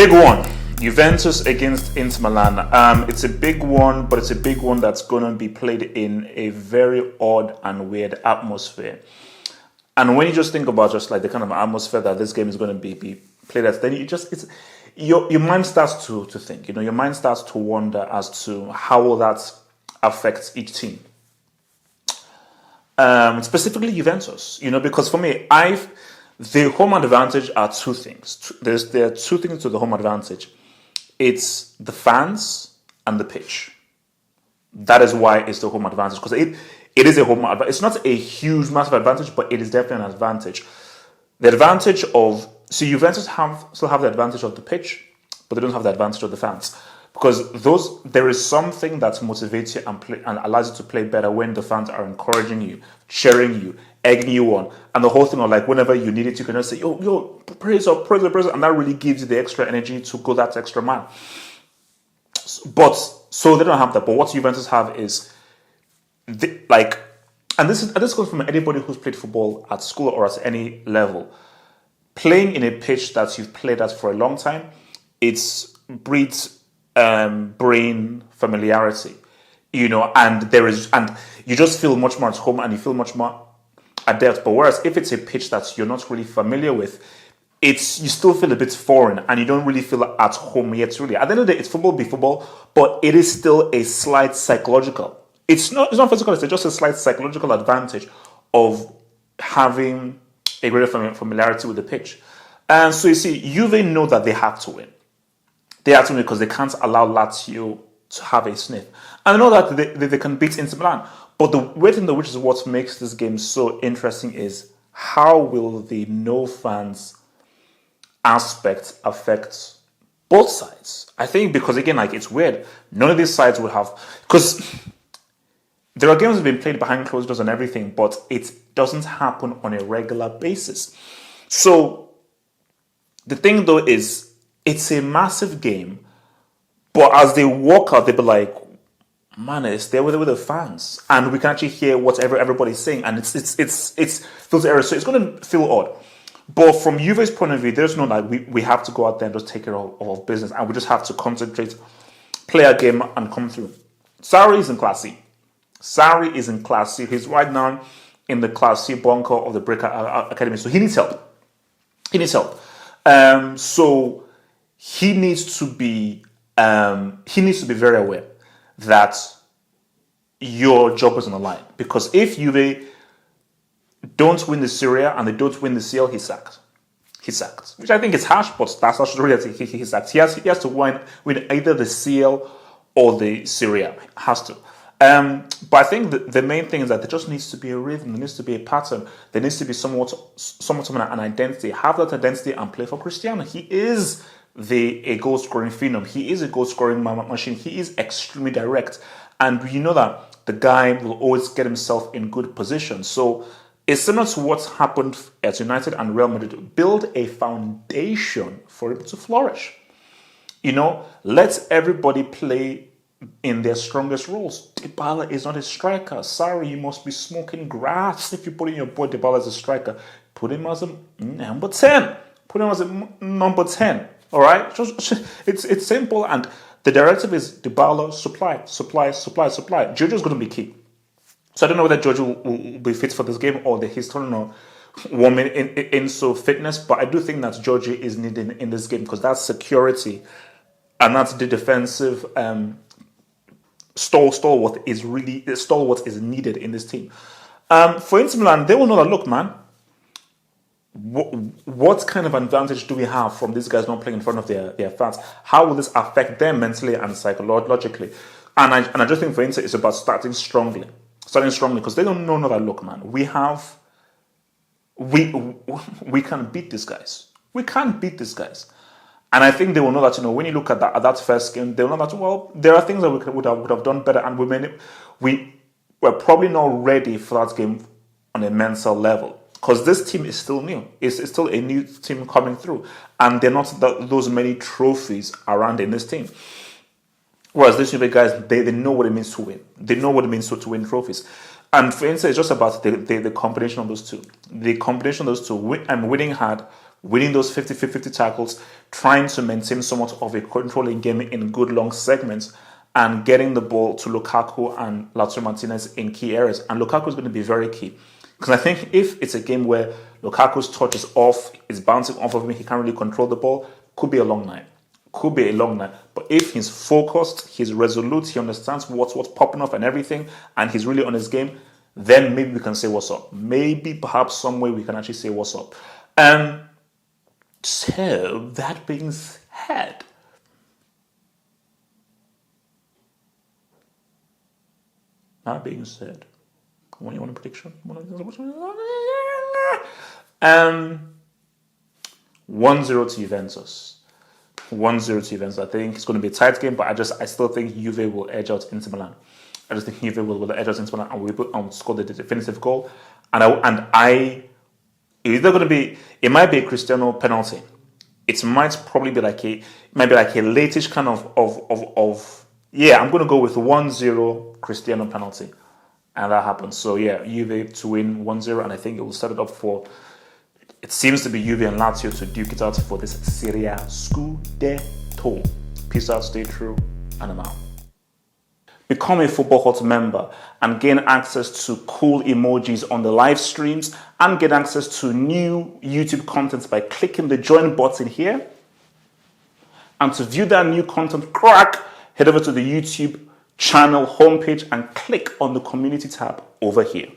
Big one. Juventus against Inter Milan. It's a big one, but it's a big one that's going to be played in a very odd and weird atmosphere. And when you just think about just like the kind of atmosphere that this game is going to be played at, then your mind starts to think. Your mind starts to wonder as to how will that affect each team. Specifically Juventus, because for me, the home advantage are two things. There are two things to the home advantage. It's the fans and the pitch. That is why it's the home advantage, because it is a home advantage. It's not a huge, massive advantage, but it is definitely an advantage. The advantage of Juventus still have the advantage of the pitch, but they don't have the advantage of the fans, because there is something that motivates you and allows you to play better when the fans are encouraging you, cheering you, egging you on, and the whole thing of like whenever you need it, you can just say, yo, praise up, and that really gives you the extra energy to go that extra mile. But so they don't have that. But what Juventus have is and this comes from anybody who's played football at school or at any level. Playing in a pitch that you've played at for a long time, it breeds brain familiarity, and you just feel much more at home and you feel much more adept. But whereas if it's a pitch that you're not really familiar with, you still feel a bit foreign and you don't really feel at home yet. Really, at the end of the day, it's football be football, but it is still a slight psychological. It's not physical. It's just a slight psychological advantage of having a greater familiarity with the pitch. And so you see, Juve know that they have to win. They have to win because they can't allow Lazio to have a sniff. And I know that they can beat Inter Milan. But the weird thing, which is what makes this game so interesting, is how will the no fans aspect affect both sides? I think because, again, it's weird. None of these sides will have... Because there are games that have been played behind closed doors and everything, but it doesn't happen on a regular basis. So the thing, though, is it's a massive game, but as they walk out, they'll be like, man, it's there with the fans, and we can actually hear whatever everybody's saying, and it's feels error, so it's going to feel odd. But from Juve's point of view, there's no we have to go out there and just take care of business, and we just have to concentrate, play a game, and come through. Sarri is in Class C. He's right now in the Class C bunker of the Breaker Academy, so he needs help. So he needs to be very aware that your job is on the line, because if Juve don't win the Serie and they don't win the CL, he's sacked. Which I think is harsh, but that's not really he's sacked. He has to win either the CL or the Serie. Has to. But I think the main thing is that there just needs to be a rhythm. There needs to be a pattern. There needs to be somewhat of an identity. Have that identity and play for Cristiano. He is a goal scoring phenom. He is a goal scoring machine. He is extremely direct, and you know that the guy will always get himself in good position. So it's similar to what's happened at United and Real Madrid. Build a foundation for it to flourish. Let everybody play in their strongest roles. Dybala is not a striker. Sorry, you must be smoking grass if you put in your boy Dybala as a striker. Put him as a number 10. All right? It's simple, and the directive is Dybala, supply. Jojo's going to be key. So I don't know whether Jojo will be fit for this game or he's turning on woman in fitness, but I do think that Jojo is needed in this game, because that's security and that's the defensive stalwart is needed in this team. For Inter Milan, they will know that, look, man, what kind of advantage do we have from these guys not playing in front of their fans? How will this affect them mentally and psychologically? And I just think for Inter, it's about starting strongly, because they don't know that, look, man, we can beat these guys. We can't beat these guys. And I think they will know that, when you look at that first game, they will know that, well, there are things that we would have done better, and we're probably not ready for that game on a mental level, because this team is still new. It's still a new team coming through, and there are not those many trophies around in this team. Whereas these Juve guys, they know what it means to win. They know what it means to win trophies. And for instance, it's just about the combination of those two. The combination of those two, winning hard, winning those 50-50 tackles, trying to maintain somewhat of a controlling game in good long segments, and getting the ball to Lukaku and Lautaro Martinez in key areas. And Lukaku is going to be very key. Because I think if it's a game where Lukaku's touch is off, is bouncing off of him, he can't really control the ball, could be a long night. Could be a long night. But if he's focused, he's resolute, he understands what's popping off and everything, and he's really on his game, then maybe we can say what's up. Maybe perhaps some way we can actually say what's up. So that being said, when you want a prediction? 1-0 to Juventus. 1-0 to Juventus. I think it's going to be a tight game, but I still think Juve will edge out Inter Milan. I just think Juve will edge out Inter Milan and score the definitive goal. And it might be a Cristiano penalty. It might probably be like a late-ish kind of I'm going to go with 1-0 Cristiano penalty. And that happens. So yeah, Juve to win 1-0, and I think it will set it up for, it seems to be Juve and Lazio to duke it out for this Serie A Scudetto. Peace out, stay true, and I'm out. Become a Football Hut member and gain access to cool emojis on the live streams and get access to new YouTube content by clicking the join button here. And to view that new content, head over to the YouTube channel homepage and click on the community tab over here.